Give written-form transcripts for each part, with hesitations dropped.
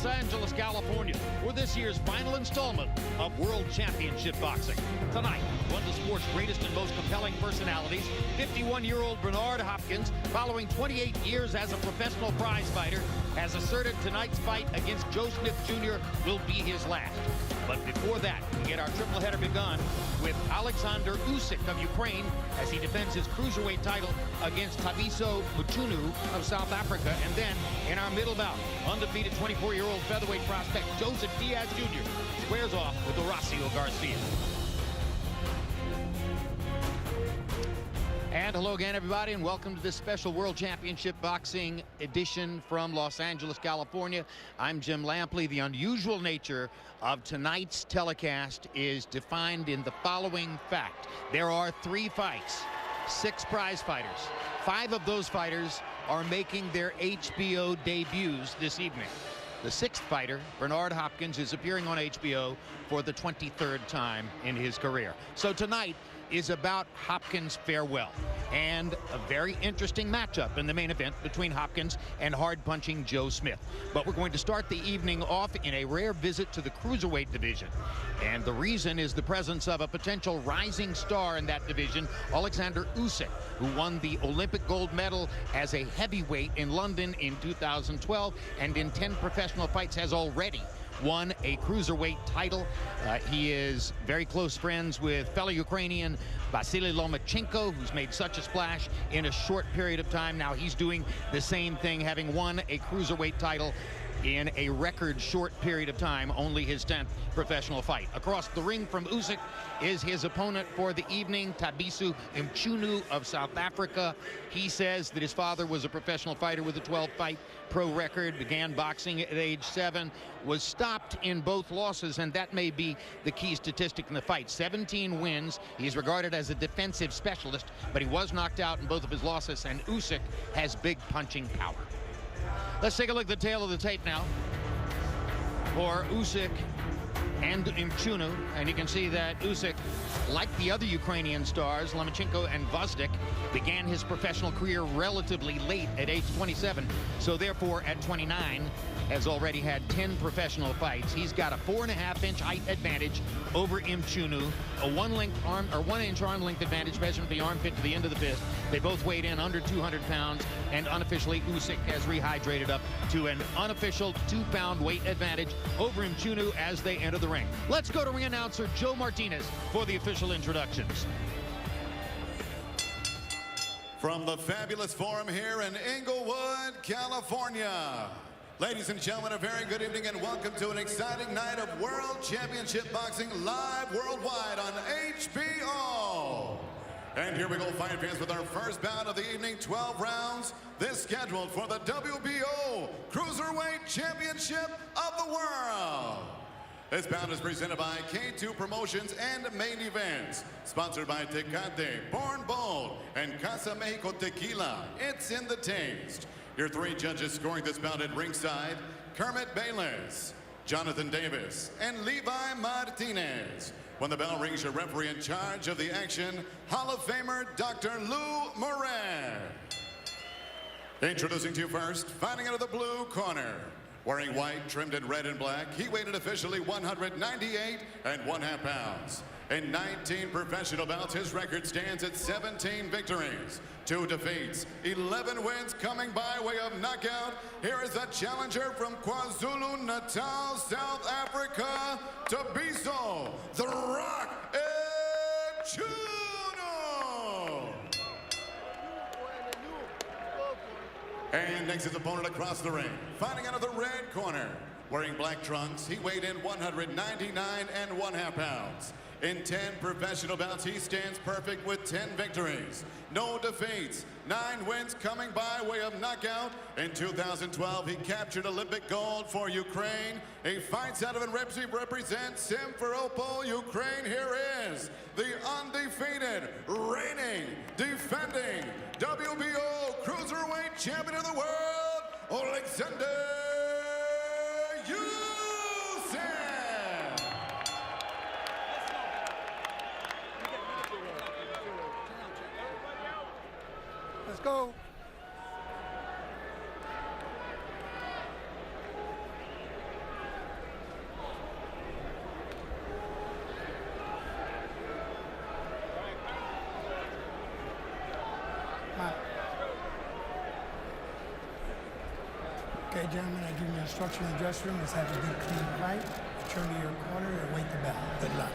Los Angeles, California, for this year's final installment of World Championship Boxing. Tonight, one of the sport's greatest and most compelling personalities, 51-year-old Bernard Hopkins, following 28 years as a professional prize fighter, has asserted tonight's fight against Joe Smith Jr. will be his last. But before that, we get our triple header begun with Oleksandr Usyk of Ukraine as he defends his cruiserweight title against Thabiso Mchunu of South Africa. And then, in our middle bout, undefeated 24-year-old featherweight prospect Joseph Diaz Jr. squares off with Murata Гассієва. And hello again, everybody, and welcome to this special World Championship Boxing edition from Los Angeles, California. I'm Jim Lampley. The unusual nature of tonight's telecast is defined in the following fact. There are 3 fights, 6 prize fighters. 5 of those fighters are making their HBO debuts this evening. The 6th fighter, Bernard Hopkins, is appearing on HBO for the 23rd time in his career. So tonight is about Hopkins' farewell and a very interesting matchup in the main event between Hopkins and hard-punching Joe Smith. But we're going to start the evening off in a rare visit to the cruiserweight division. And the reason is the presence of a potential rising star in that division, Oleksandr Usyk, who won the Olympic gold medal as a heavyweight in London in 2012 and in 10 professional fights has already won a cruiserweight title. He is very close friends with fellow Ukrainian Vasily Lomachenko, who's made such a splash in a short period of time. Now he's doing the same thing, having won a cruiserweight title in a record short period of time, only his 10th professional fight. Across the ring from Usyk is his opponent for the evening, Thabiso Mchunu of South Africa. He says that his father was a professional fighter with a 12-fight pro record, began boxing at age 7, was stopped in both losses, and that may be the key statistic in the fight. 17 wins. He's regarded as a defensive specialist, but he was knocked out in both of his losses, and Usyk has big punching power. Let's take a look at the tail of the tape now for Usyk and Mchunu, and you can see that Usyk, like the other Ukrainian stars, Lomachenko and Vazdik, began his professional career relatively late at age 27, so therefore at 29 has already had 10 professional fights. He's got a 4.5-inch height advantage over Mchunu, a 1-inch arm length advantage measured from the armpit to the end of the fist. They both weighed in under 200 pounds, and unofficially Usyk has rehydrated up to an unofficial 2-pound weight advantage over Mchunu as they enter the ring. Let's go to ring announcer Joe Martinez for the official introductions. From the fabulous forum here in Inglewood, California. Ladies and gentlemen, a very good evening and welcome to an exciting night of World Championship Boxing live worldwide on HBO. And here we go, fight fans, with our first bout of the evening, 12 rounds. This scheduled for the WBO Cruiserweight Championship of the World. This bout is presented by K2 Promotions and Main Events, sponsored by Tecate, Born Bold, and Casa Mexico Tequila. It's in the taste. Your 3 judges scoring this bout at ringside: Kermit Bayless, Jonathan Davis, and Levi Martinez. When the bell rings, your referee in charge of the action, Hall of Famer Dr. Lou Moran. Introducing to you first, fighting out of the blue corner. Wearing white, trimmed in red and black, he weighed in officially 198.5 pounds. In 19 professional bouts, his record stands at 17 victories, 2 defeats, 11 wins coming by way of knockout. Here is the challenger from KwaZulu-Natal, South Africa, Thabiso "The Rock" Mchunu. And next his opponent across the ring, fighting out of the red corner. Wearing black trunks, he weighed in 199.5 pounds. In 10 professional bouts, he stands perfect with 10 victories, no defeats, 9 wins coming by way of knockout. In 2012, he captured Olympic gold for Ukraine. He fights out of and represents Sімферополь, Ukraine. Here is the undefeated, reigning, defending WBO Cruiserweight Champion of the World, Oleksandr Usyk. Let's go. Okay, gentlemen, I give you instruction in the dressing room. Let's have a good clean fight. Turn to your corner and wait the bell. Good luck.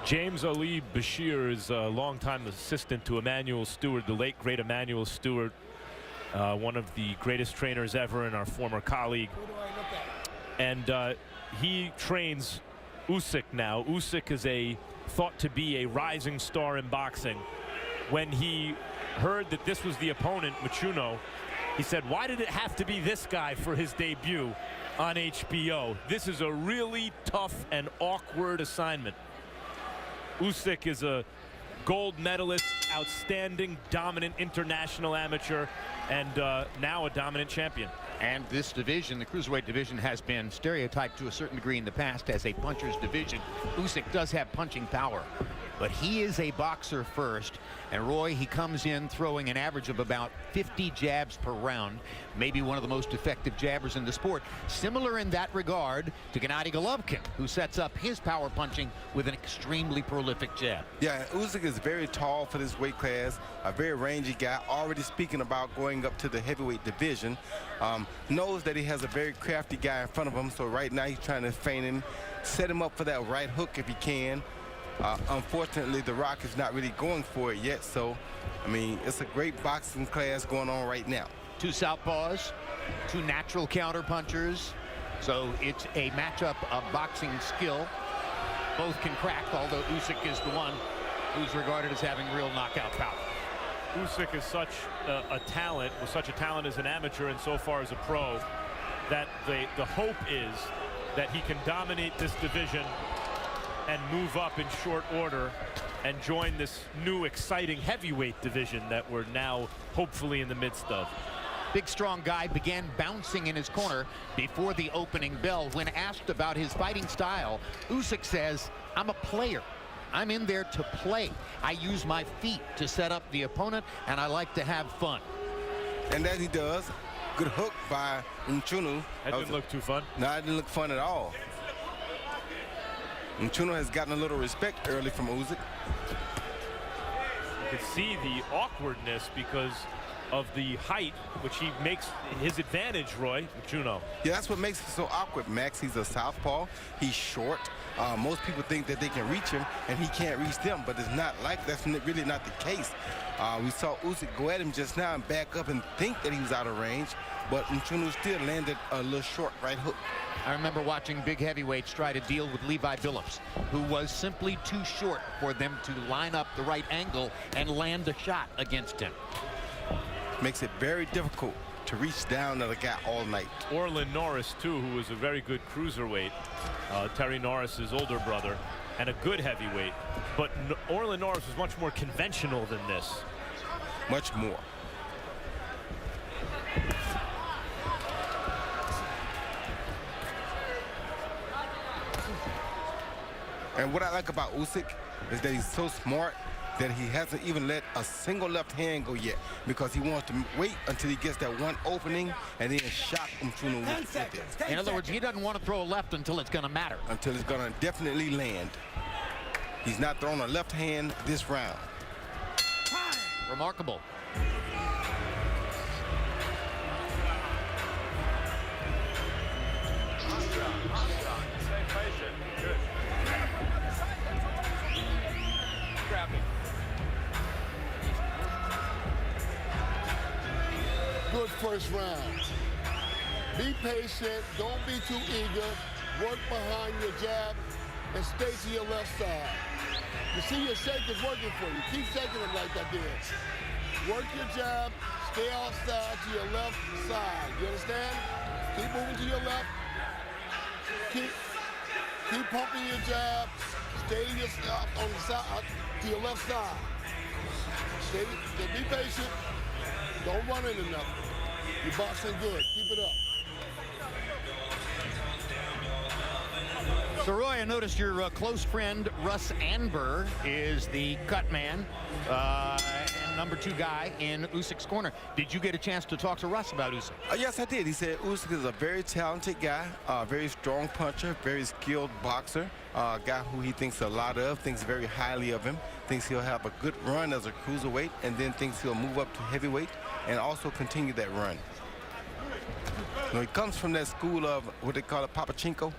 James Ali Bashir is a longtime assistant to Emmanuel Stewart, the late great Emmanuel Stewart, one of the greatest trainers ever and our former colleague. And he trains Usyk now. Usyk is thought to be a rising star in boxing. When he heard that this was the opponent, Mchunu, he said, why did it have to be this guy for his debut on HBO? This is a really tough and awkward assignment. Usyk is a gold medalist, outstanding, dominant international amateur, and now a dominant champion. And this division, the cruiserweight division, has been stereotyped to a certain degree in the past as a puncher's division. Usyk does have punching power, but he is a boxer first. And Roy, he comes in throwing an average of about 50 jabs per round, maybe one of the most effective jabbers in the sport. Similar in that regard to Gennady Golovkin, who sets up his power punching with an extremely prolific jab. Yeah, Usyk is very tall for this weight class, a very rangy guy, already speaking about going up to the heavyweight division. Knows that he has a very crafty guy in front of him, so right now he's trying to feint him, set him up for that right hook if he can. Unfortunately, The Rock is not really going for it yet, so, I mean, it's a great boxing class going on right now. Two southpaws, two natural counter punchers, so it's a matchup of boxing skill. Both can crack, although Usyk is the one who's regarded as having real knockout power. Usyk is such a talent, was such a talent as an amateur and so far as a pro, that the hope is that he can dominate this division and move up in short order and join this new exciting heavyweight division that we're now hopefully in the midst of. Big strong guy began bouncing in his corner before the opening bell. When asked about his fighting style, Usyk says, I'm a player. I'm in there to play. I use my feet to set up the opponent, and I like to have fun. And that he does. Good hook by Mchunu. That didn't look too fun. No, it didn't look fun at all. Mchunu has gotten a little respect early from Usyk. You can see the awkwardness because of the height, which he makes his advantage, Roy, Mchunu. Yeah, that's what makes it so awkward, Max. He's a southpaw. He's short. Most people think that they can reach him, and he can't reach them, but it's not like that's really not the case. We saw Usyk go at him just now and back up and think that he was out of range, but Mchunu still landed a little short right hook. I remember watching big heavyweights try to deal with Levi Billups, who was simply too short for them to line up the right angle and land a shot against him. Makes it very difficult to reach down at a guy all night. Orlin Norris, too, who was a very good cruiserweight, Terry Norris's older brother, and a good heavyweight. But Orlin Norris was much more conventional than this. Much more. And what I like about Usyk is that he's so smart that he hasn't even let a single left hand go yet, because he wants to wait until he gets that one opening and then shock Mchunu with it. In other words, he doesn't want to throw a left until it's going to matter. Until it's going to definitely land. He's not throwing a left hand this round. Remarkable. Good first round. Be patient, don't be too eager. Work behind your jab and stay to your left side. You see your shake is working for you. Keep shaking it like that there. Work your jab, stay outside to your left side. You understand? Keep moving to your left. Keep pumping your jab. Stay on the side, to your left side. Be patient. Don't run into nothing. You're boxing good. Keep it up. So, Roy, I noticed your close friend, Russ Anber, is the cut man. And number 2 guy in Usyk's corner. Did you get a chance to talk to Russ about Usyk? Yes, I did. He said Usyk is a very talented guy, very strong puncher, very skilled boxer, a guy who he thinks a lot of, thinks very highly of him, thinks he'll have a good run as a cruiserweight, and then thinks he'll move up to heavyweight and also continue that run. You know, he comes from that school of what they call it, Papachenko.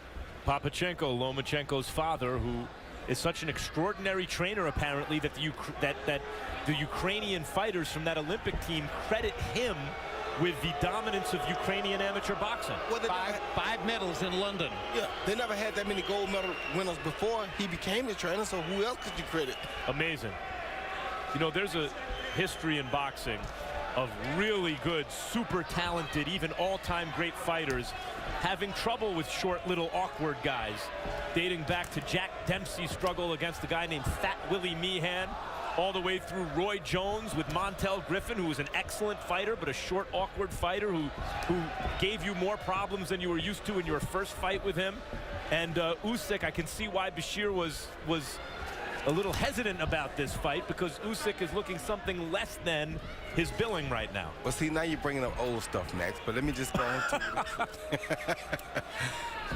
Papachenko, Lomachenko's father, who is such an extraordinary trainer, apparently, that the Ukrainian fighters from that Olympic team credit him with the dominance of Ukrainian amateur boxing. Well, Five medals in London. Yeah, they never had that many gold medal winners before he became the trainer, so who else could you credit? Amazing. You know, there's a history in boxing of really good, super talented, even all-time great fighters having trouble with short, little, awkward guys, dating back to Jack Dempsey's struggle against a guy named Fat Willie Meehan, all the way through Roy Jones with Montel Griffin, who was an excellent fighter, but a short, awkward fighter who gave you more problems than you were used to in your first fight with him. And Usyk, I can see why Bashir was a little hesitant about this fight, because Usyk is looking something less than his billing right now. Well, see, now you're bringing up old stuff, Max, but let me just go into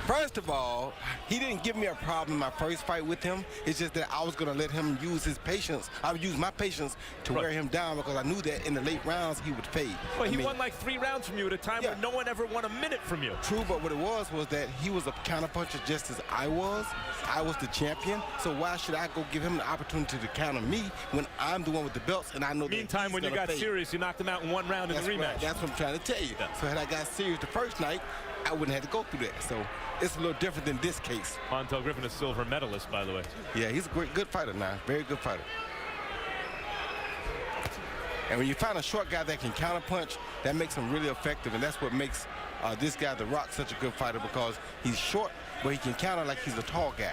First of all, he didn't give me a problem in my first fight with him. It's just that I was going to let him use his patience. I would use my patience to wear him down, because I knew that in the late rounds he would fade. Well, he won like 3 rounds from you at a time where no one ever won a minute from you. True, but what it was that he was a counterpuncher just as I was. I was the champion, so why should I go give him the opportunity to counter me when I'm the one with the belts and I know Meantime, when you got serious, you knocked him out in 1 round in the rematch. Right. That's what I'm trying to tell you. Yeah. So had I got serious the first night, I wouldn't have to go through that. So it's a little different than this case. Montel Griffin, a silver medalist, by the way. Yeah, he's a good fighter now. Very good fighter. And when you find a short guy that can counterpunch, that makes him really effective, and that's what makes this guy, The Rock, such a good fighter, because he's short, but he can counter like he's a tall guy.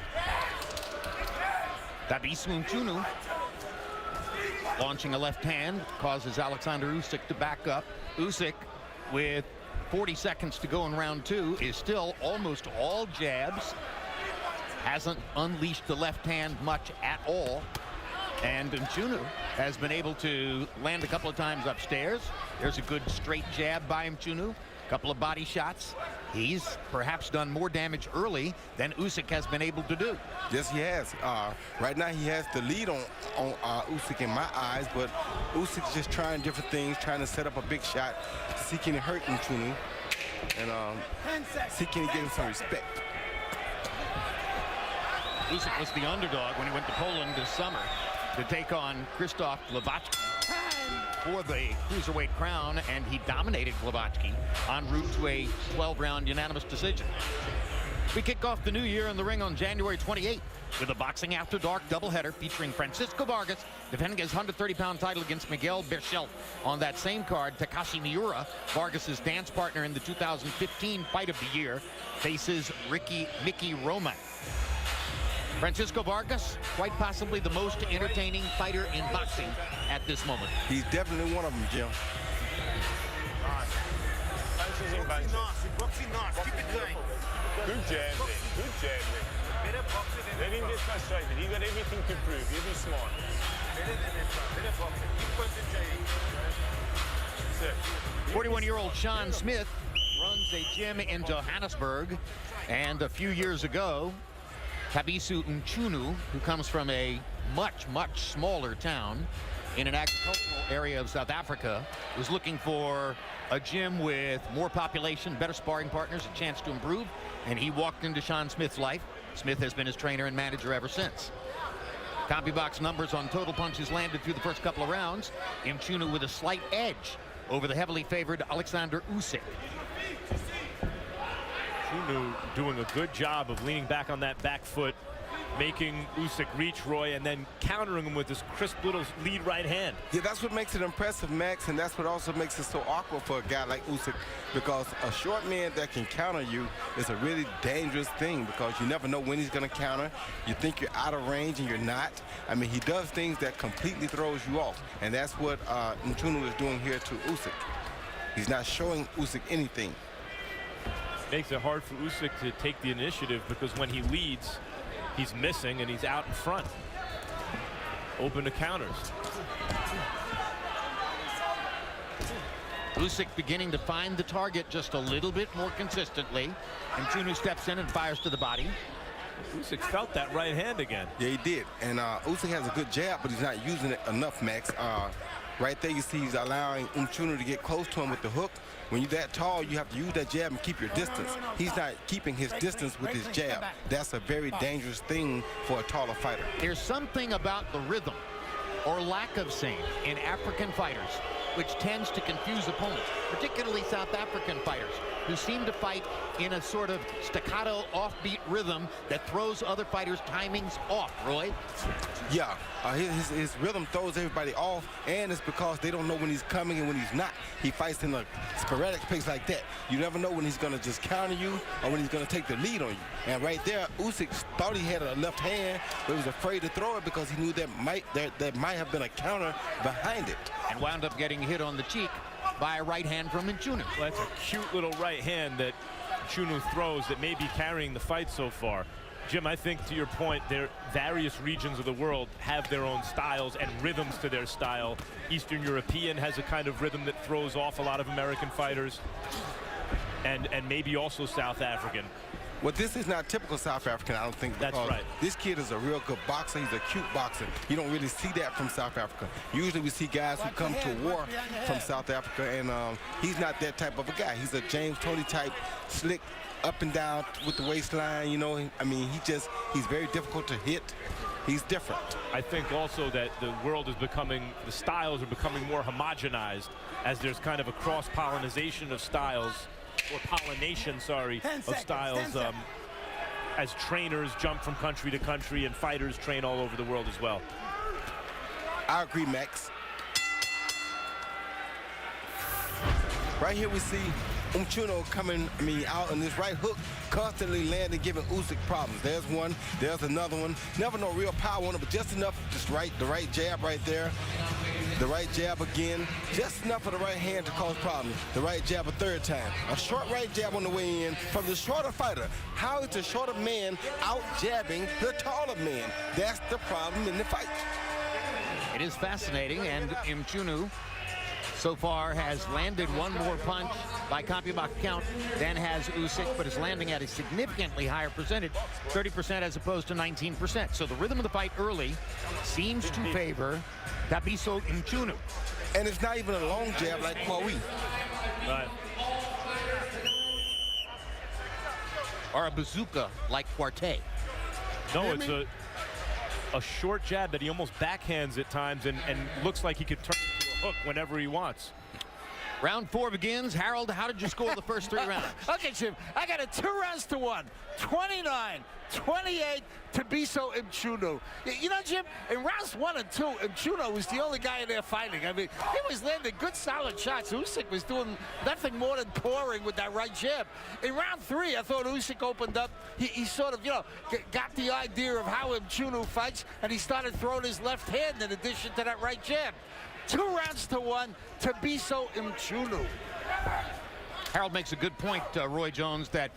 Thabiso Mchunu launching a left hand causes Oleksandr Usyk to back up. Usyk, with 40 seconds to go in round 2, is still almost all jabs. Hasn't unleashed the left hand much at all. And Mchunu has been able to land a couple of times upstairs. There's a good straight jab by Mchunu. A couple of body shots. He's perhaps done more damage early than Usyk has been able to do. Yes, he has. Right now he has the lead on Usyk in my eyes, but Usyk's just trying different things, trying to set up a big shot to see can he hurt Mchunu and see can he get him some respect. Usyk was the underdog when he went to Poland this summer to take on Krzysztof Glowacki for the cruiserweight crown, and he dominated Glowacki en route to a 12-round unanimous decision. We kick off the new year in the ring on January 28th with a Boxing After Dark doubleheader featuring Francisco Vargas defending his 130-pound title against Miguel Berchelt. On that same card, Takashi Miura, Vargas's dance partner in the 2015 Fight of the Year, faces Mickey Roman. Francisco Vargas, quite possibly the most entertaining fighter in boxing at this moment. He's definitely one of them, Jim. Boxing nice. Keep it going. Good jab there. Good jab there. Better boxing than Let him get frustrated. He got everything to prove. He'll be smart. better than that. Better boxing. Keep concentrating. 41-year-old Sean Smith runs a gym in Johannesburg, and a few years ago, Thabiso Mchunu, who comes from a much smaller town in an agricultural area of South Africa, was looking for a gym with more population, better sparring partners, a chance to improve, and he walked into Sean Smith's life. Smith has been his trainer and manager ever since. CompuBox numbers on total punches landed through the first couple of rounds. Mchunu with a slight edge over the heavily favored Oleksandr Usyk. Mchunu doing a good job of leaning back on that back foot, making Usyk reach Roy, and then countering him with this crisp little lead right hand. Yeah, that's what makes it impressive, Max, and that's what also makes it so awkward for a guy like Usyk, because a short man that can counter you is a really dangerous thing, because you never know when he's going to counter. You think you're out of range and you're not. I mean, he does things that completely throws you off, and that's what Mchunu is doing here to Usyk. He's not showing Usyk anything. Makes it hard for Usyk to take the initiative, because when he leads, he's missing and he's out in front. Open to counters. Usyk beginning to find the target just a little bit more consistently. Mchunu steps in and fires to the body. Usyk felt that right hand again. Yeah, he did. And Usyk has a good jab, but he's not using it enough, Max. Right there, you see he's allowing Mchunu to get close to him with the hook. When you're that tall, you have to use that jab and keep your distance. He's not keeping his distance with his jab. That's a very dangerous thing for a taller fighter. There's something about the rhythm, or lack of same, in African fighters, which tends to confuse opponents, particularly South African fighters, who seem to fight in a sort of staccato, offbeat rhythm that throws other fighters' timings off, Roy. Yeah, his rhythm throws everybody off, and it's because they don't know when he's coming and when he's not. He fights in a sporadic pace like that. You never know when he's going to just counter you or when he's going to take the lead on you. And right there, Usyk thought he had a left hand, but was afraid to throw it because he knew that might have been a counter behind it. And wound up getting hit on the cheek by a right hand from Mchunu. Well, that's a cute little right hand that Mchunu throws that may be carrying the fight so far. Jim, I think to your point, there various regions of the world have their own styles and rhythms to their style. Eastern European has a kind of rhythm that throws off a lot of American fighters, and maybe also South African. Well, this is not typical South African, I don't think. That's right. This kid is a real good boxer. He's a cute boxer. You don't really see that from South Africa. Usually we see guys who come to war from South Africa, and he's not that type of a guy. He's a James Toney type, slick, up and down with the waistline, you know. I mean, he's very difficult to hit. He's different. I think also that the world is the styles are becoming more homogenized as there's kind of a cross-pollination of styles, or pollination, sorry, of styles, as trainers jump from country to country and fighters train all over the world as well. I agree, Max. Right here we see Mchunu coming, out on this right hook, constantly landing, giving Usyk problems. There's one, there's another one. Never no real power on it, but just enough, the right jab right there. The right jab again, just enough of the right hand to cause problems. The right jab a third time. A short right jab on the way in from the shorter fighter. How is the shorter man out jabbing the taller man? That's the problem in the fight. It is fascinating, and Mchunu so far has landed one more punch by CompuBox count than has Usyk, but is landing at a significantly higher percentage, 30% as opposed to 19%. So the rhythm of the fight early seems to favor Thabiso Mchunu. And it's not even a long jab like Kwawi. Right. Or a bazooka like Quartet. No, it's a short jab that he almost backhands at times and looks like he could turn into a hook whenever he wants. Round 4 begins. Harold, how did you score the first 3 rounds? Okay, Jim, I got it 2-1. 29-28 Thabiso Mchunu. You know, Jim, in rounds 1 and 2, Mchunu was the only guy in there fighting. I mean, he was landing good, solid shots. Usyk was doing nothing more than pouring with that right jab. In round 3, I thought Usyk opened up. He sort of, got the idea of how Mchunu fights, and he started throwing his left hand in addition to that right jab. 2-1, Thabiso Mchunu. Harold makes a good point, Roy Jones, that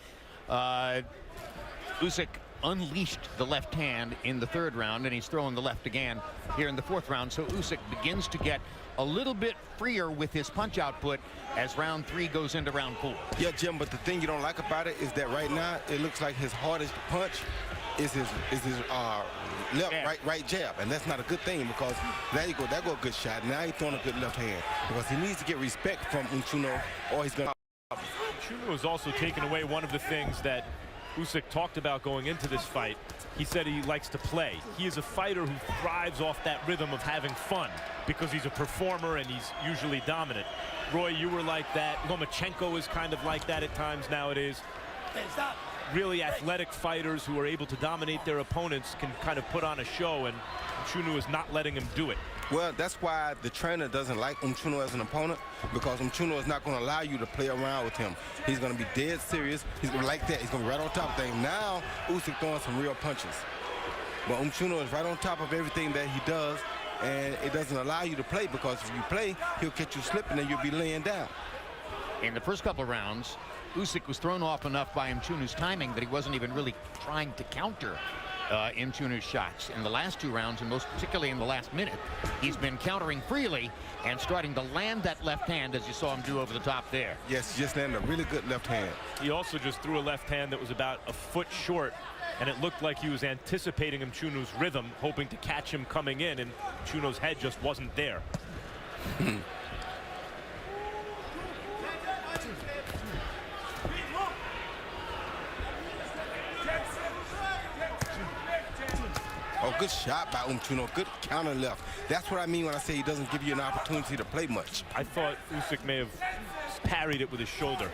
Usyk unleashed the left hand in the 3rd round, and he's throwing the left again here in the 4th round. So Usyk begins to get a little bit freer with his punch output as round 3 goes into round 4. Yeah, Jim, but the thing you don't like about it is that right now it looks like his hardest punch is his right jab, and that's not a good thing because there go a good shot. Now he's throwing a good left hand because he needs to get respect from Mchunu, or he's going to. Mchunu has also taken away one of the things that Usyk talked about going into this fight. He said he likes to play. He is a fighter who thrives off that rhythm of having fun because he's a performer and he's usually dominant. Roy, you were like that. Lomachenko is kind of like that at times nowadays. Really athletic fighters who are able to dominate their opponents can kind of put on a show, and Mchunu is not letting him do it. Well, that's why the trainer doesn't like Mchunu as an opponent, because Mchunu is not going to allow you to play around with him. He's going to be dead serious. He's going to like that. He's going to be right on top of things. Now, Usyk throwing some real punches. But Mchunu is right on top of everything that he does, and it doesn't allow you to play, because if you play, he'll catch you slipping and you'll be laying down. In the first couple of rounds, Usyk was thrown off enough by Mchunu's timing that he wasn't even really trying to counter Mchunu's shots in the last 2 rounds, and most particularly in the last minute. He's been countering freely and starting to land that left hand, as you saw him do over the top there. Yes, he just landed a really good left hand. He also just threw a left hand that was about a foot short, and it looked like he was anticipating Mchunu's rhythm, hoping to catch him coming in, and Mchunu's head just wasn't there. Oh, good shot by Mchunu. Good counter left. That's what I mean when I say he doesn't give you an opportunity to play much. I thought Usyk may have parried it with his shoulder.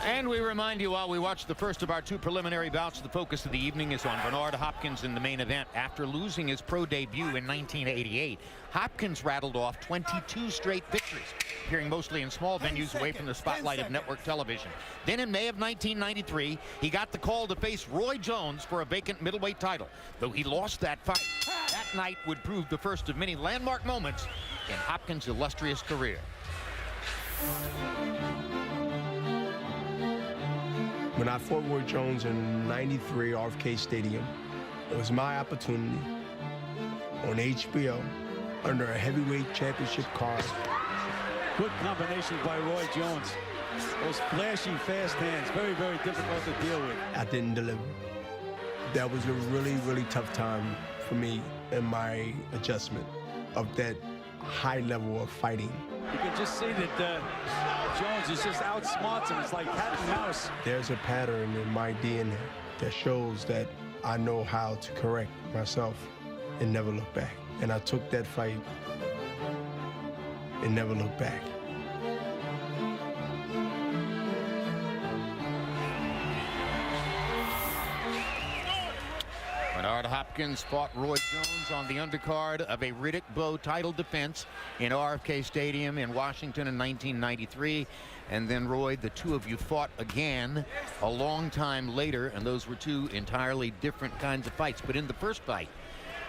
And we remind you, while we watch the first of our 2 preliminary bouts, the focus of the evening is on Bernard Hopkins in the main event. After losing his pro debut in 1988, Hopkins rattled off 22 straight victories, appearing mostly in small venues away from the spotlight of network television. Then in May of 1993, he got the call to face Roy Jones for a vacant middleweight title. Though he lost that fight, that night would prove the first of many landmark moments in Hopkins' illustrious career. When I fought Roy Jones in '93 RFK Stadium, it was my opportunity on HBO under a heavyweight championship card. Good combination by Roy Jones. Those flashy, fast hands, very, very difficult to deal with. I didn't deliver. That was a really, really tough time for me in my adjustment of that high level of fighting. You can just see that Jones is just outsmarts him. It's like cat and mouse. There's a pattern in my DNA that shows that I know how to correct myself and never look back. And I took that fight and never looked back. Bernard Hopkins fought Roy Jones on the undercard of a Riddick Bowe title defense in RFK Stadium in Washington in 1993. And then, Roy, the 2 of you fought again a long time later, and those were 2 entirely different kinds of fights. But in the first fight,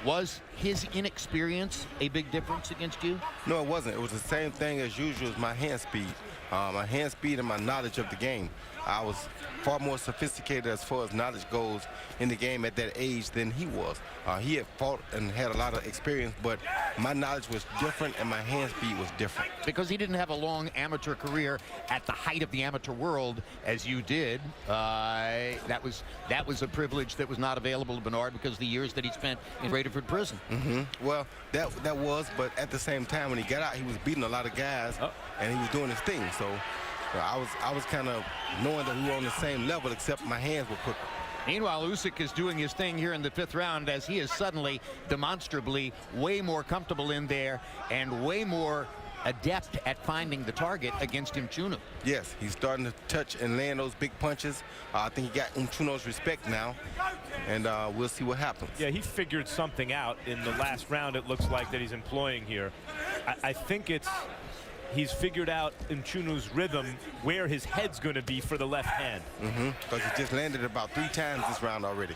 was his inexperience a big difference against you? No, it wasn't. It was the same thing as usual as my hand speed. My hand speed and my knowledge of the game. I was far more sophisticated as far as knowledge goes in the game at that age than he was. He had fought and had a lot of experience, but my knowledge was different and my hand speed was different. Because he didn't have a long amateur career at the height of the amateur world as you did. That was a privilege that was not available to Bernard because of the years that he spent in Graterford prison. Well, that was, but at the same time, when he got out, he was beating a lot of guys, and he was doing his thing. So I was kind of knowing that we were on the same level, except my hands were quicker. Meanwhile, Usyk is doing his thing here in the 5th round as he is suddenly demonstrably way more comfortable in there and way more adept at finding the target against Mchunu. Yes, he's starting to touch and land those big punches. I think he got Mchunu's respect now, and we'll see what happens. Yeah, he figured something out in the last round, it looks like, that he's employing here. I think he's figured out Mchunu's rhythm, where his head's going to be for the left hand. Because he just landed about 3 times this round already.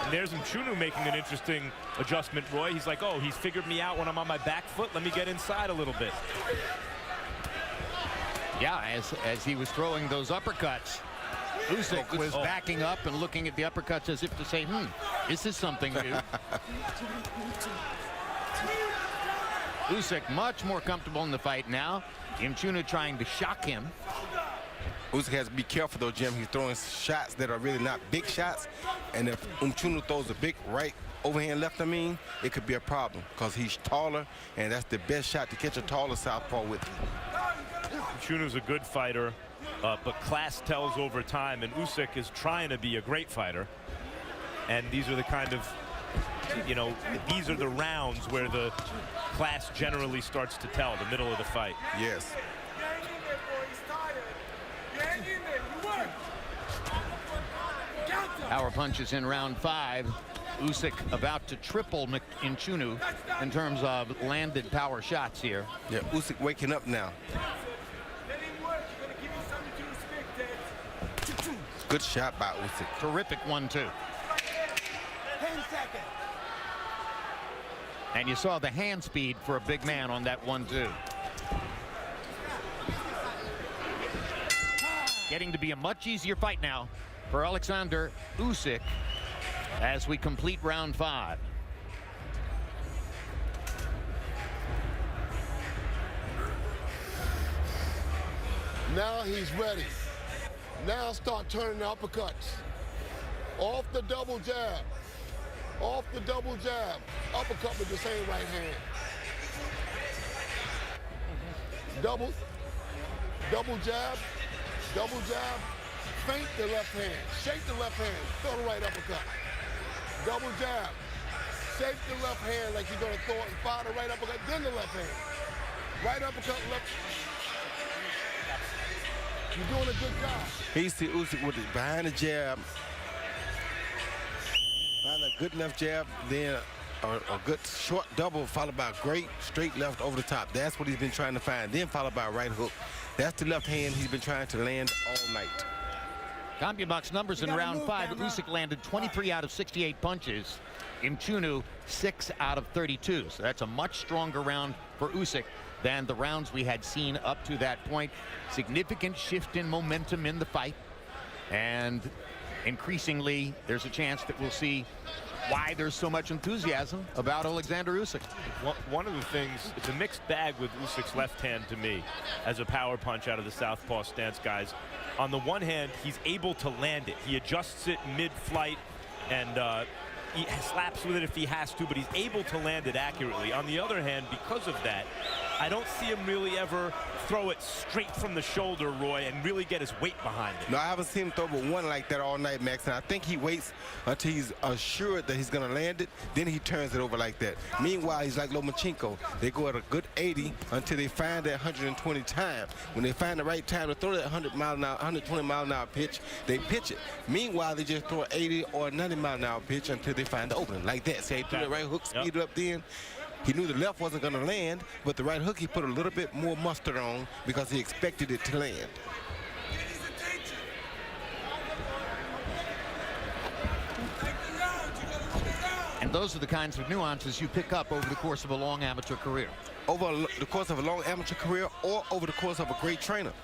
And there's Mchunu making an interesting adjustment, Roy. He's like, oh, he's figured me out when I'm on my back foot. Let me get inside a little bit. Yeah, as he was throwing those uppercuts, Usyk was backing up and looking at the uppercuts as if to say, this is something new. Usyk much more comfortable in the fight now. Mchunu trying to shock him. Usyk has to be careful, though, Jim. He's throwing shots that are really not big shots. And if Mchunu throws a big right overhand left, it could be a problem because he's taller, and that's the best shot to catch a taller southpaw with. Mchunu's a good fighter, but class tells over time, and Usyk is trying to be a great fighter. And these are the kind of, these are the rounds where the class generally starts to tell, the middle of the fight. Yes. Power punches in round 5. Usyk about to triple Mchunu in terms of landed power shots here. Yeah, Usyk waking up now. Good shot by Usyk. Terrific 1-2. 10 seconds. And you saw the hand speed for a big man on that 1-2. Getting to be a much easier fight now for Oleksandr Usyk as we complete round 5. Now he's ready. Now start turning the uppercuts. Off the double jab. Off the double jab. Uppercut with the same right hand. Double jab. Double jab. Feint the left hand. Shake the left hand. Throw the right uppercut. Double jab. Shake the left hand like you're going to throw it and fire the right uppercut, then the left hand. Right uppercut, left. You're doing a good job. He see Usyk with it behind the jab. Behind a good left jab, then a good short double followed by a great straight left over the top. That's what he's been trying to find. Then followed by a right hook. That's the left hand he's been trying to land all night. CompuBox numbers in round 5. Usyk landed 23 out of 68 punches. Mchunu 6 out of 32. So that's a much stronger round for Usyk than the rounds we had seen up to that point. Significant shift in momentum in the fight. And increasingly, there's a chance that we'll see why there's so much enthusiasm about Oleksandr Usyk. One of the things, it's a mixed bag with Usyk's left hand to me as a power punch out of the southpaw stance, guys. On the one hand, he's able to land it. He adjusts it mid-flight and he slaps with it if he has to, but he's able to land it accurately. On the other hand, because of that, I don't see him really ever throw it straight from the shoulder, Roy, and really get his weight behind it. No, I haven't seen him throw but one like that all night, Max, and I think he waits until he's assured that he's going to land it, then he turns it over like that. Meanwhile, he's like Lomachenko. They go at a good 80 until they find that 120 time. When they find the right time to throw that 120-mile-an-hour pitch, they pitch it. Meanwhile, they just throw an 80 or 90-mile-an-hour pitch until they find the opening, like that. Say, he threw that right hook, speed it up then. He knew the left wasn't going to land, but the right hook he put a little bit more mustard on because he expected it to land. And those are the kinds of nuances you pick up over the course of a long amateur career. Over the course of a long amateur career or over the course of a great trainer.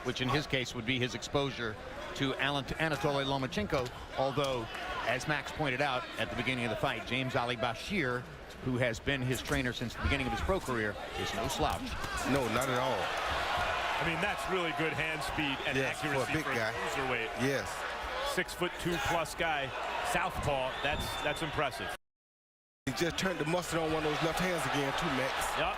Which in his case would be his exposure to Anatoly Lomachenko, although, as Max pointed out at the beginning of the fight, James Ali Bashir, who has been his trainer since the beginning of his pro career, is no slouch. No, not at all. I mean, that's really good hand speed and accuracy for a big guy. Cruiserweight. Yes. 6'2" guy, southpaw. That's impressive. He just turned the mustard on one of those left hands again, too, Max. Yep.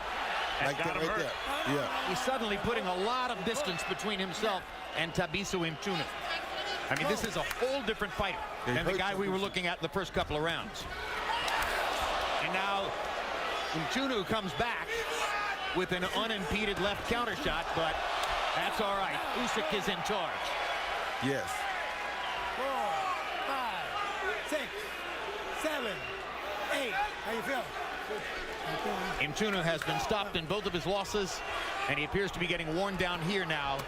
Like that right there. Yeah. He's suddenly putting a lot of distance between himself and Thabiso Mchunu. I mean, this is a whole different fighter than the guy we were looking at in the first couple of rounds. And now Mchunu comes back with an unimpeded left counter shot, but that's all right. Usyk is in charge. Yes. 4, 5, 6, 7, 8. How you feel? Mchunu has been stopped in both of his losses, and he appears to be getting worn down here now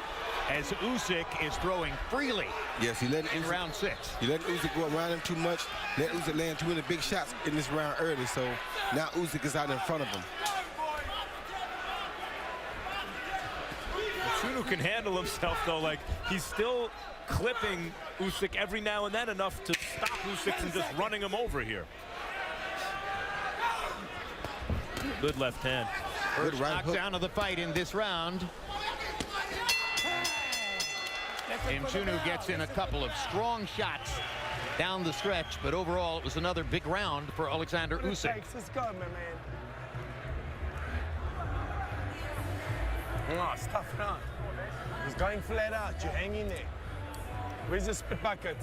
as Usyk is throwing freely. Yes, he let in round 6. He let Usyk go around him too much, let Usyk land too many big shots in this round early, so now Usyk is out in front of him. Mchunu can handle himself, though. Like, he's still clipping Usyk every now and then enough to stop Usyk from just running him over here. Good left hand. First knockdown of the fight in this round. Mchunu gets in a couple of strong shots down the stretch, but overall it was another big round for Oleksandr Usyk. Let's go, my man. No, stop front. He's going flat out. You hang in there. Where's the spit bucket?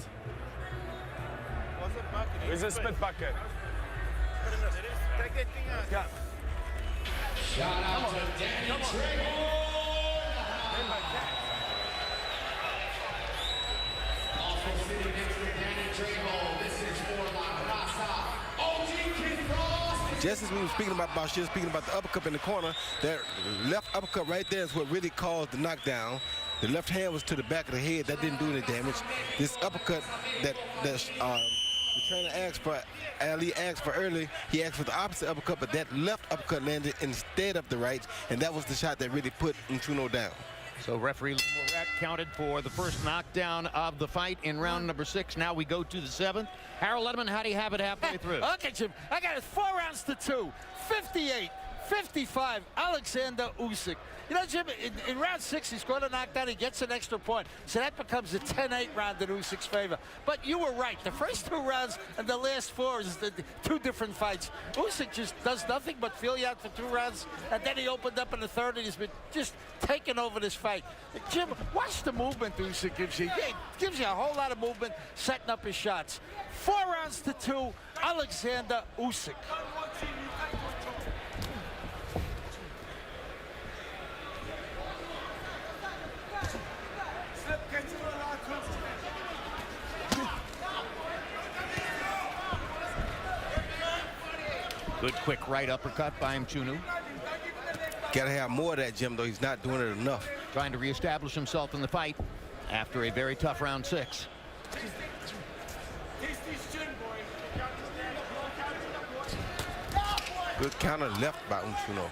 Where's the spit bucket? Take that thing out. Yeah. Shout out to Danny Trejo. Also sitting next to Danny Trejo, this is for La Raza. Just as we were speaking about Bashir, speaking about the uppercut in the corner, that left uppercut right there is what really caused the knockdown. The left hand was to the back of the head. That didn't do any damage. This uppercut that The trainer asked for, Ali asked for early, he asked for the opposite uppercut, but that left uppercut landed instead of the right, and that was the shot that really put Mchunu down. So referee Murata counted for the first knockdown of the fight in round number 6. Now we go to the 7th. Harold Letterman, how do you have it halfway through? Okay, Jim, I got it 4 rounds to 2. 58-55, Oleksandr Usyk. You know, Jim, in round 6, he scored a knockdown. He gets an extra point. So that becomes a 10-8 round in Usyk's favor. But you were right. The first 2 rounds and the last 4 is the 2 different fights. Usyk just does nothing but feel you out for 2 rounds. And then he opened up in the 3rd, and he's been just taking over this fight. Jim, watch the movement Usyk gives you. He gives you a whole lot of movement, setting up his shots. 4 rounds to 2, Oleksandr Usyk. Good quick right uppercut by Mchunu. Got to have more of that, Jim, though. He's not doing it enough. Trying to reestablish himself in the fight after a very tough round 6. Good counter left by Mchunu.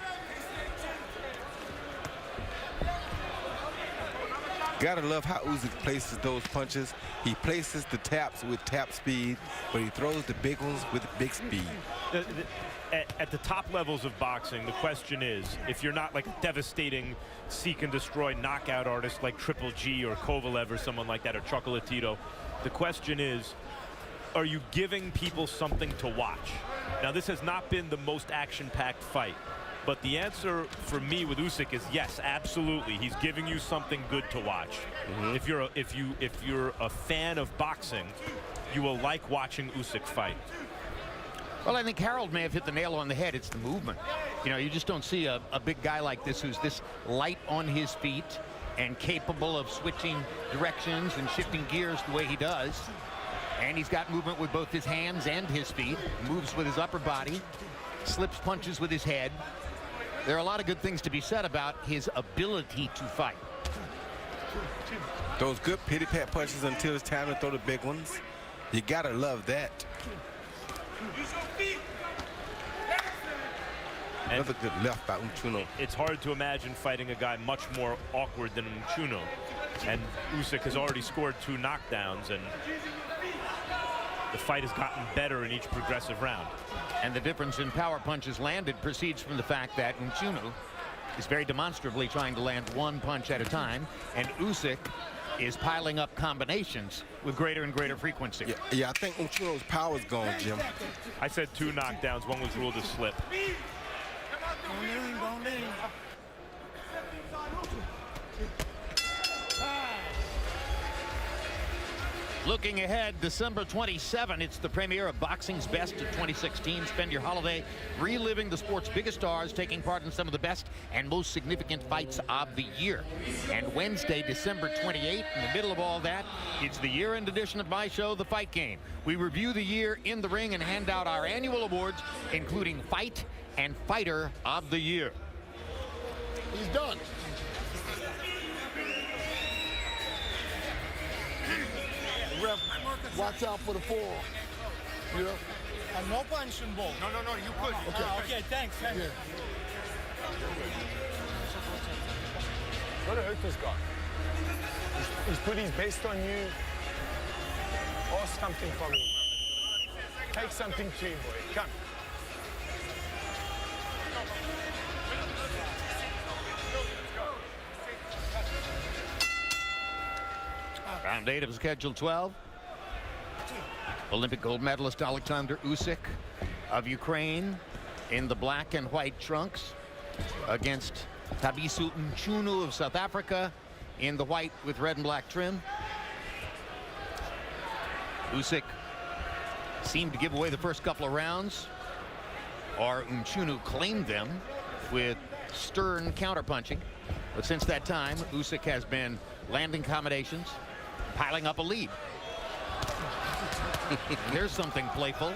Gotta love how Usyk places those punches. He places the taps with tap speed, but he throws the big ones with big speed. At the top levels of boxing, the question is, if you're not like a devastating seek and destroy knockout artist like Triple G or Kovalev or someone like that, or Chocolatito, the question is, are you giving people something to watch? Now, this has not been the most action-packed fight, but the answer for me with Usyk is yes, absolutely. He's giving you something good to watch. If you're a fan of boxing, you will like watching Usyk fight. Well, I think Harold may have hit the nail on the head. It's the movement. You know, you just don't see a big guy like this who's this light on his feet and capable of switching directions and shifting gears the way he does. And he's got movement with both his hands and his feet. Moves with his upper body. Slips punches with his head. There are a lot of good things to be said about his ability to fight. Those good pity-pat punches until it's time to throw the big ones. You gotta love that. Another good left by Mchunu. It's hard to imagine fighting a guy much more awkward than Mchunu. And Usyk has already scored 2 knockdowns, and the fight has gotten better in each progressive round. And the difference in power punches landed proceeds from the fact that Mchunu is very demonstrably trying to land 1 punch at a time, and Usyk is piling up combinations with greater and greater frequency. Yeah, I think Mchunu's power's gone, Jim. I said 2 knockdowns, 1 was ruled a slip. Looking ahead, December 27, it's the premiere of Boxing's Best of 2016. Spend your holiday reliving the sport's biggest stars, taking part in some of the best and most significant fights of the year. And Wednesday, December 28, in the middle of all that, it's the year-end edition of my show, The Fight Game. We review the year in the ring and hand out our annual awards, including Fight and Fighter of the Year. He's done. Ref, watch out for the forearm. You know? And no punching ball. No, you could. Okay. Okay, thanks. Yeah. What a hook has got. He's put his best on you. Ask something from him. Take something to him, boy. Come. Round 8 of Schedule 12. Olympic gold medalist Oleksandr Usyk of Ukraine in the black and white trunks against Thabiso Mchunu of South Africa in the white with red and black trim. Usyk seemed to give away the first couple of rounds, or Mchunu claimed them with stern counterpunching. But since that time, Usyk has been landing combinations, piling up a lead. There's something playful.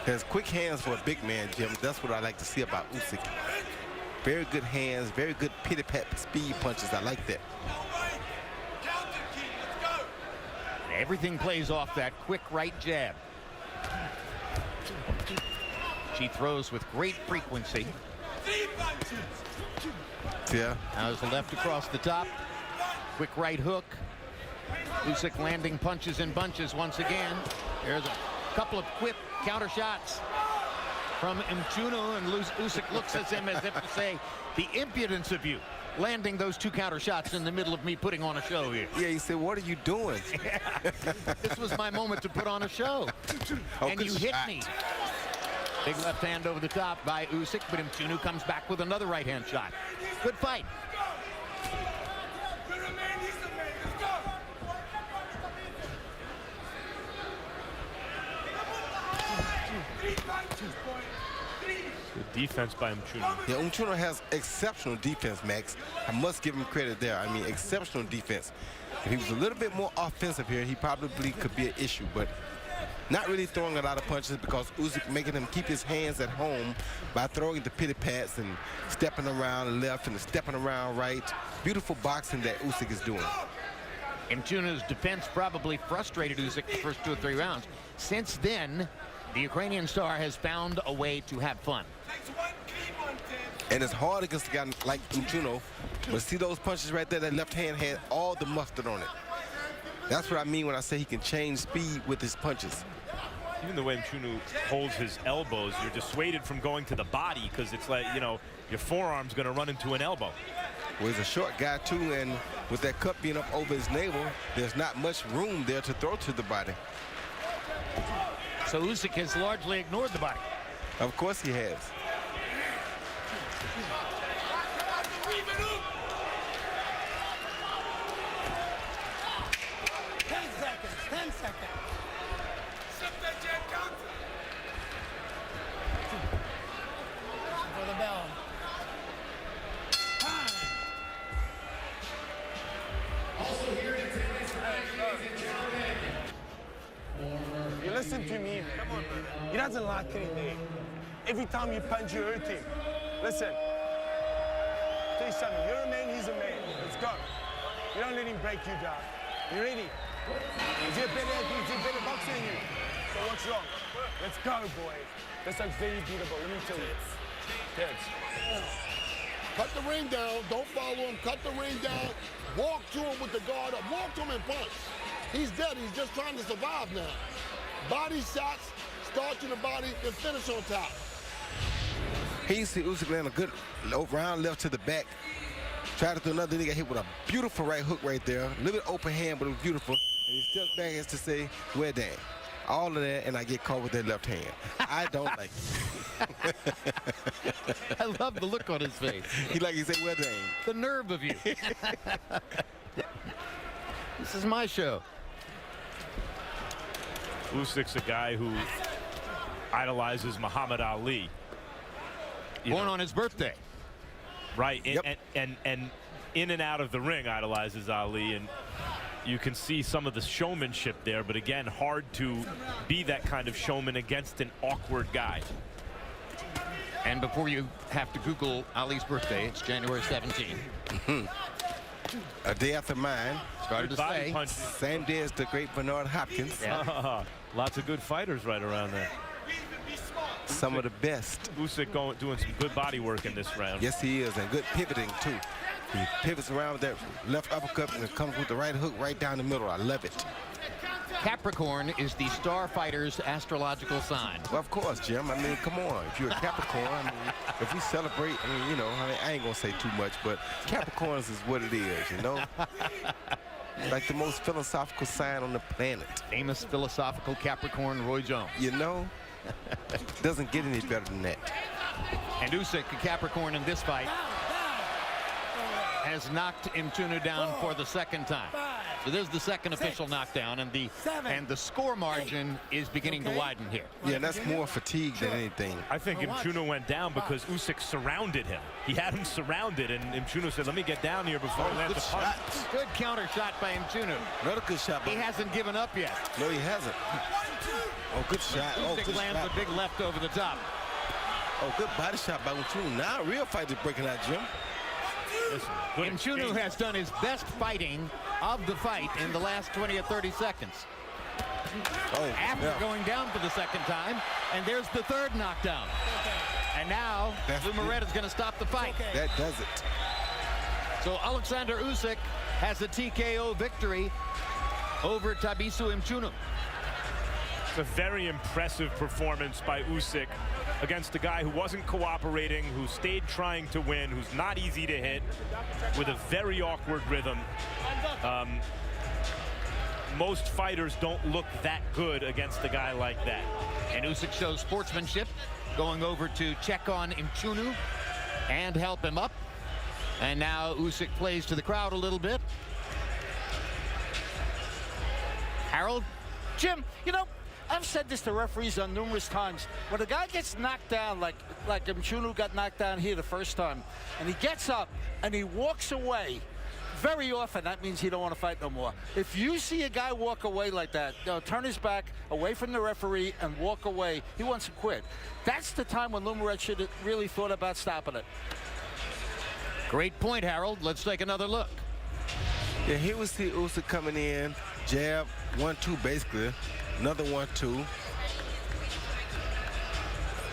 Has quick hands for a big man, Jim. That's what I like to see about Usyk. Very good hands, very good pity-pat speed punches. I like that. Everything plays off that quick right jab. She throws with great frequency. Yeah. Now there's the left across the top. Quick right hook. Usyk landing punches in bunches once again. There's a couple of quick counter shots from Mchunu, and Usyk looks at him as if to say, the impudence of you landing those 2 counter shots in the middle of me putting on a show here. Yeah, he said, what are you doing? This was my moment to put on a show. Oh, And good you hit shot. me. Big left hand over the top by Usyk, but Mchunu comes back with another right hand shot. Good fight. Good defense by Mchunu. Yeah, Mchunu has exceptional defense, Max. I must give him credit there. I mean, exceptional defense. If he was a little bit more offensive here, he probably could be an issue, but not really throwing a lot of punches because Usyk making him keep his hands at home by throwing the pity pats and stepping around left and stepping around right. Beautiful boxing that Usyk is doing. Mchunu's defense probably frustrated Usyk the first 2 or 3 rounds. Since then, the Ukrainian star has found a way to have fun. And it's hard against a guy like Mchunu, but see those punches right there? That left hand had all the mustard on it. That's what I mean when I say he can change speed with his punches. Even the way Mchunu holds his elbows, you're dissuaded from going to the body because it's like, you know, your forearm's going to run into an elbow. Well, he's a short guy, too, and with that cup being up over his navel, there's not much room there to throw to the body. So Usyk has largely ignored the body. Of course he has. 10 seconds. For the bell. You listen to me. He doesn't like anything. Every time you punch, you hurt him. Listen. Tell you something. You're a man, he's a man. Let's go. You don't let him break you down. You ready? He's a better boxer than you. So what's wrong? Let's go, boy. That sounds very beautiful. Let me tell you. Yes. Cut the ring down. Don't follow him. Cut the ring down. Walk to him with the guard up. Walk to him and punch. He's dead. He's just trying to survive now. Body shots, start to the body, then finish on top. He see Usyk land a good round left to the back. Tried to do another, then he got hit with a beautiful right hook right there. A little bit open hand, but it was beautiful. And he steps back as to say, well done. All of that, and I get caught with that left hand. I don't like it. I love the look on his face. He like he said, well done. The nerve of you. This is my show. Usyk's a guy who idolizes Muhammad Ali. Born on his birthday. Right, Yep. and in and out of the ring idolizes Ali, and you can see some of the showmanship there, but again, hard to be that kind of showman against an awkward guy. And before you have to Google Ali's birthday, it's January 17th. A day after mine. Started to Body say. punches. Same day as the great Bernard Hopkins. Yeah. Lots of good fighters right around there. Some of the best. Usyk doing some good body work in this round. Yes, he is, and good pivoting, too. He pivots around with that left uppercut and it comes with the right hook right down the middle. I love it. Capricorn is the star fighter's astrological sign. Well, of course, Jim. I mean, come on. If you're a Capricorn, I mean, if we celebrate, I mean, you know, I ain't going to say too much, but Capricorns is what it is, you know? Like the most philosophical sign on the planet. Famous philosophical Capricorn, Roy Jones. You know? Doesn't get any better than that. And Usyk, a Capricorn in this fight, has knocked Mchunu down for the second time. So there's the second official knockdown, and the score margin is beginning to widen here. Yeah, that's more fatigue than anything. I think Mchunu went down because Usyk surrounded him. He had him surrounded, and Mchunu said, let me get down here before I land the punch. Good counter shot by Mchunu. Another good shot by He hasn't given up yet. No, he hasn't. Oh, good shot. Oh, Usyk good lands shot. a big left over the top. Oh, good body shot by Mchunu. Now a real fight is breaking out, Jim. Mchunu has done his best fighting of the fight in the last 20 or 30 seconds. After going down for the second time, and there's the third knockdown. And now, Murata is going to stop the fight. That does it. So Oleksandr Usyk has a TKO victory over Thabiso Mchunu. It's a very impressive performance by Usyk against a guy who wasn't cooperating, who stayed trying to win, who's not easy to hit, with a very awkward rhythm. Most fighters don't look that good against a guy like that. And Usyk shows sportsmanship, going over to check on Mchunu and help him up. And now Usyk plays to the crowd a little bit. Harold? Jim, you know, I've said this to referees on numerous times. When a guy gets knocked down, like Mchunu got knocked down here the first time, and he gets up and he walks away, very often that means he don't want to fight no more. If you see a guy walk away like that, turn his back away from the referee and walk away, he wants to quit. That's the time when Murata should have really thought about stopping it. Great point, Harold. Let's take another look. Yeah, here we see Usyk coming in, jab, 1-2 basically, another 1-2.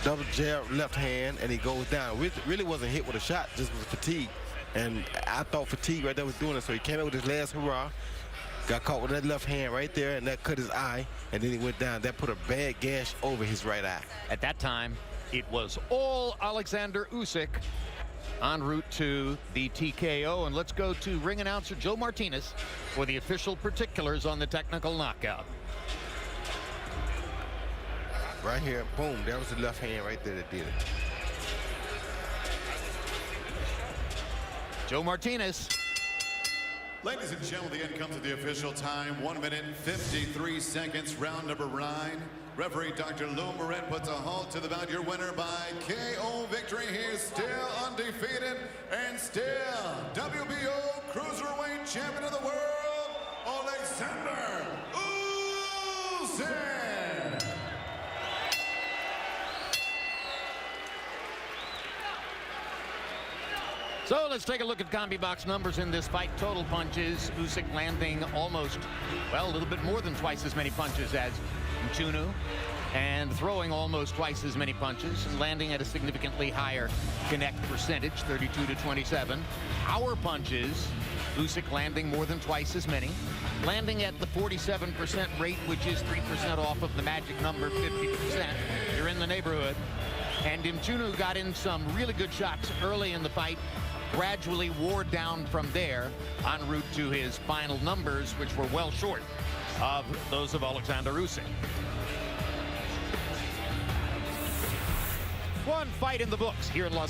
Double jab, left hand, and he goes down. Really wasn't hit with a shot, just was fatigue. And I thought fatigue right there was doing it, so he came out with his last hurrah, got caught with that left hand right there, and that cut his eye, and then he went down. That put a bad gash over his right eye. At that time, it was all Oleksandr Usyk en route to the TKO. And let's go to ring announcer Joe Martinez for the official particulars on the technical knockout. Right here, boom, that was the left hand right there that did it. Joe Martinez. Ladies and gentlemen, the end comes at the official time. 1 minute, 53 seconds, round number 9. Referee Dr. Lou Murata puts a halt to the bout. Your winner by KO victory. He is still undefeated and still WBO Cruiserweight Champion of the World, Oleksandr Usyk. So let's take a look at combi box numbers in this fight. Total punches, Usyk landing almost, well, a little bit more than twice as many punches as Mchunu, and throwing almost twice as many punches and landing at a significantly higher connect percentage, 32-27. Power punches, Usyk landing more than twice as many, landing at the 47% rate, which is 3% off of the magic number, 50%. You're in the neighborhood. And Mchunu got in some really good shots early in the fight, gradually wore down from there en route to his final numbers, which were well short of those of Oleksandr Usyk. One fight in the books here in Los Angeles.